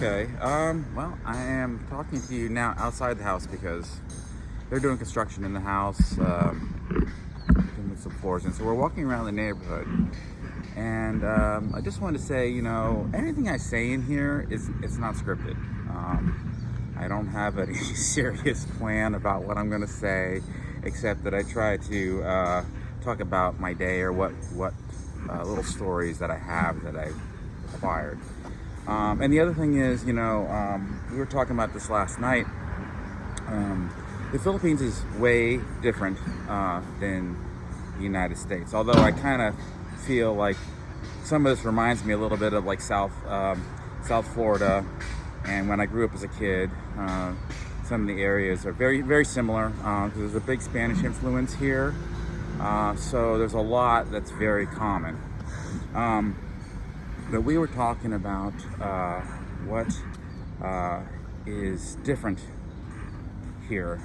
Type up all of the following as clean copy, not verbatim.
Okay. Well, I am talking to you now outside the house because they're doing construction in the house, putting some floors in. So we're walking around the neighborhood, and I just wanted to say, anything I say in here is it's not scripted. I don't have any serious plan about what I'm going to say, except that I try to talk about my day or what little stories that I have that I've acquired. And the other thing is, we were talking about this last night. The Philippines is way different than the United States. Although I kind of feel like some of this reminds me a little bit of like South Florida, and when I grew up as a kid, some of the areas are very, very similar. There's a big Spanish influence here, so there's a lot that's very common. But we were talking about what is different here.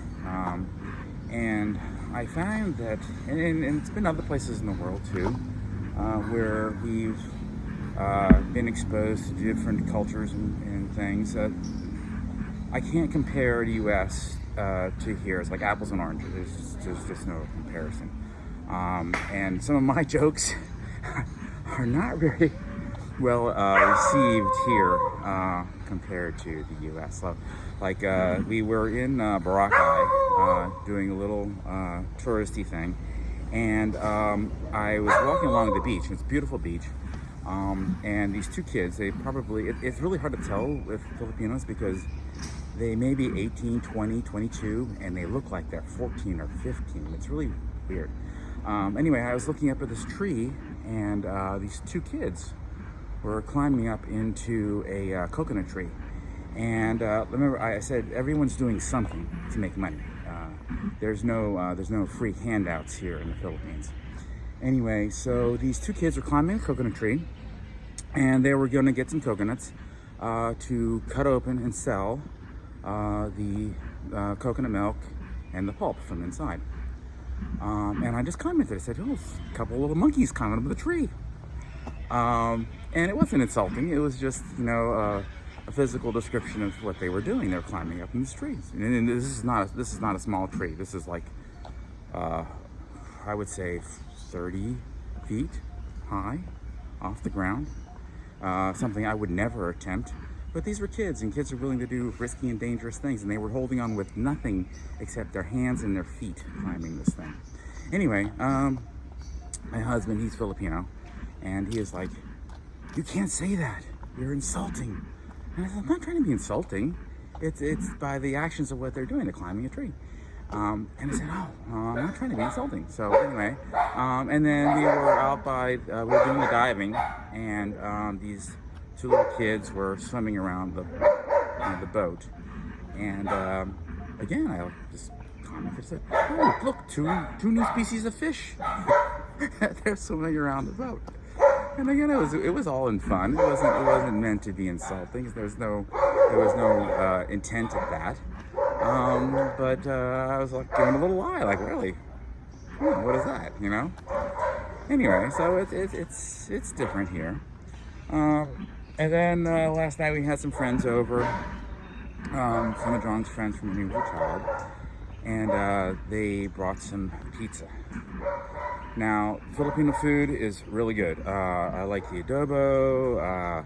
And I found that, and it's been other places in the world too, where we've been exposed to different cultures and things. I can't compare the U.S. To here. It's like apples and oranges. There's just no comparison. And some of my jokes are not very well received here compared to the U.S. So, like we were in Boracay doing a little touristy thing, and I was walking along the beach. It's a beautiful beach, and these two kids, it's really hard to tell with Filipinos because they may be 18, 20, 22, and they look like they're 14 or 15. It's really weird. Anyway, I was looking up at this tree, and these two kids were climbing up into a coconut tree. And remember, I said everyone's doing something to make money. There's no free handouts here in the Philippines. Anyway, so these two kids were climbing a coconut tree, and they were going to get some coconuts to cut open and sell the coconut milk and the pulp from inside. And I just commented. I said, "Oh, a couple of little monkeys climbing up the tree." And it wasn't insulting. It was just, a physical description of what they were doing. They're climbing up in these trees. And this is not a small tree. This is like, I would say 30 feet high off the ground. Something I would never attempt. But these were kids, and kids are willing to do risky and dangerous things. And they were holding on with nothing except their hands and their feet climbing this thing. Anyway, my husband, he's Filipino. And he is like, "You can't say that. You're insulting." And I said, "I'm not trying to be insulting. It's by the actions of what they're doing. They're climbing a tree." And I said, "Oh, I'm not trying to be insulting." So anyway, and then we were out we were doing the diving, and these two little kids were swimming around the boat. And again, I just commented, said, "Oh, look, two new species of fish. They're swimming around the boat." And again, it was all in fun. It wasn't meant to be insulting. There was no intent at that. But I was like giving a little lie, like, really, what is that? Anyway, so it's different here. And then last night we had some friends over, some of John's friends from when he was a child, and they brought some pizza. Now, Filipino food is really good. I like the adobo,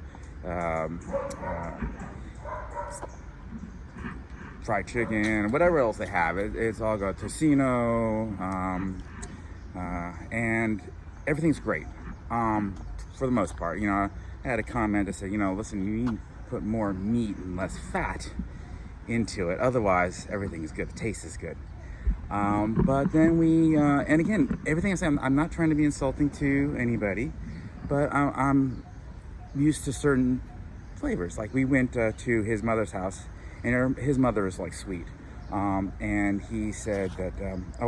fried chicken, whatever else they have. It's all got tocino, and everything's great for the most part. I had a comment that said, listen, you need to put more meat and less fat into it. Otherwise, everything is good. The taste is good. But then and again, everything I say, I'm not trying to be insulting to anybody, but I'm used to certain flavors. Like we went to his mother's house, and his mother is like sweet. And he said that,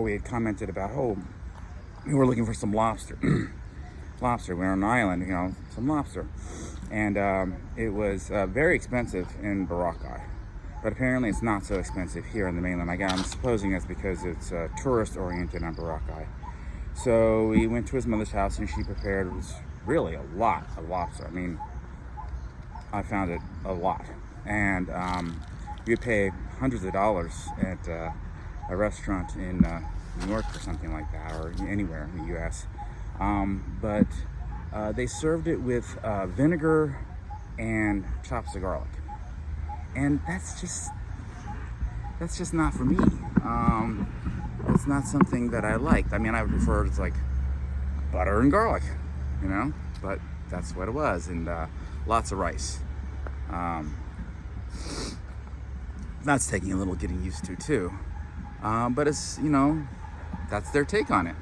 we had commented about, we were looking for some lobster. Lobster, we're on an island, some lobster. And it was very expensive in Boracay. But apparently it's not so expensive here on the mainland. I'm supposing that's because it's tourist-oriented on Boracay. So we went to his mother's house, and she prepared really a lot of lobster. I mean, I found it a lot. and you'd pay hundreds of dollars at a restaurant in New York or something like that, or anywhere in the U.S. But they served it with vinegar and chops of garlic, and that's just not for me. It's not something that I liked. I mean, I would prefer it's like butter and garlic, you know, but that's what it was, and lots of rice. That's taking a little getting used to too, but it's, you know, that's their take on it.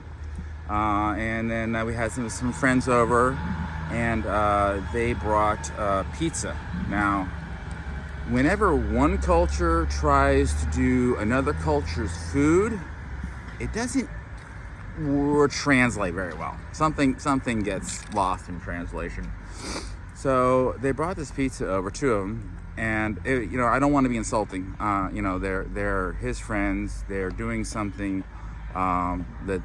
And then we had some friends over, and they brought pizza. Now, whenever one culture tries to do another culture's food, it doesn't translate very well. Something gets lost in translation. So they brought this pizza over, two of them, and you know, I don't want to be insulting. You know, they're his friends. They're doing something that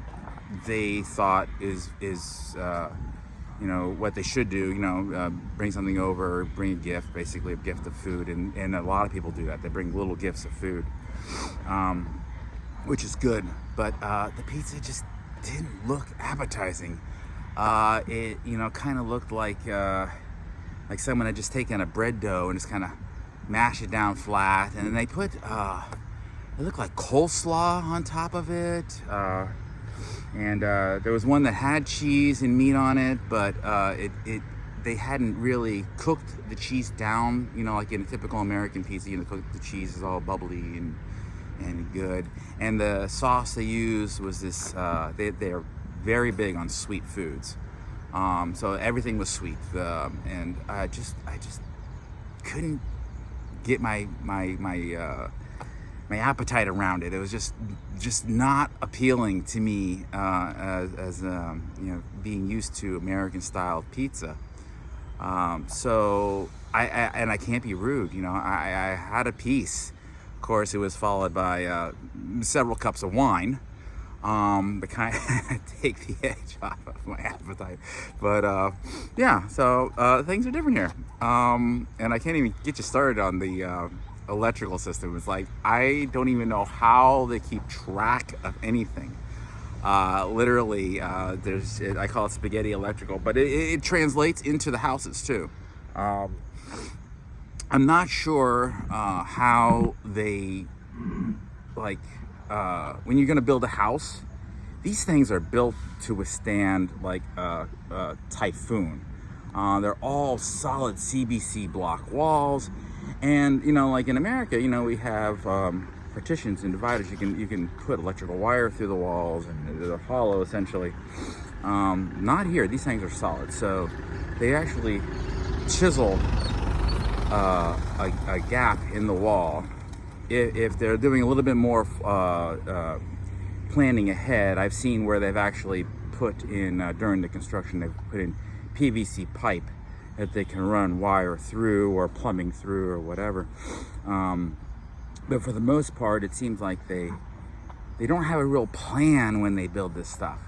they thought is you know, what they should do. You know, bring something over, bring a gift, basically a gift of food, and a lot of people do that. They bring little gifts of food, which is good. But the pizza just didn't look appetizing. It, you know, kind of looked like someone had just taken a bread dough and just kind of mashed it down flat, and then they put it looked like coleslaw on top of it. And there was one that had cheese and meat on it, but they hadn't really cooked the cheese down, you know, like in a typical American pizza. You know, the cheese is all bubbly and good. And the sauce they used was this. They're very big on sweet foods, so everything was sweet. And I just couldn't get my appetite around it. It was just not appealing to me as you know, being used to American style pizza. So I can't be rude, you know. I had a piece. Of course, it was followed by several cups of wine. The kind take the edge off of my appetite. But yeah, so things are different here. And I can't even get you started on the electrical system. It's like, I don't even know how they keep track of anything. Literally, I call it spaghetti electrical, but it translates into the houses too. I'm not sure how they, like, when you're going to build a house, these things are built to withstand like a typhoon. They're all solid CBC block walls, and you know, like in America, you know, we have partitions and dividers. You can put electrical wire through the walls, and they're hollow essentially. Not here. These things are solid, so they actually chisel a gap in the wall. If they're doing a little bit more planning ahead, I've seen where they've actually put in, during the construction, they've put in PVC pipe that they can run wire through or plumbing through or whatever. But for the most part, it seems like they don't have a real plan when they build this stuff.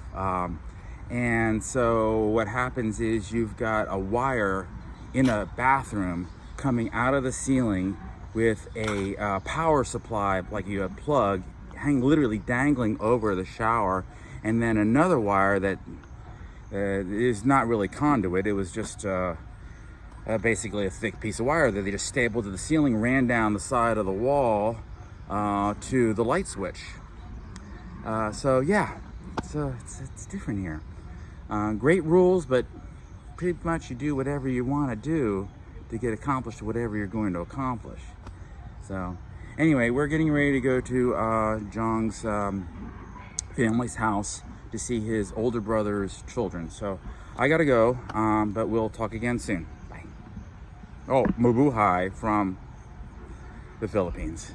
And so what happens is you've got a wire in a bathroom coming out of the ceiling with a power supply, like you have plug, literally dangling over the shower, and then another wire that is not really conduit. It was just basically a thick piece of wire that they just stapled to the ceiling, ran down the side of the wall to the light switch. So yeah, it's different here. Great rules, but pretty much you do whatever you want to do to get accomplished whatever you're going to accomplish. So anyway, we're getting ready to go to Zhang's family's house to see his older brother's children. So I gotta go, but we'll talk again soon. Bye. Oh, mabuhay from the Philippines.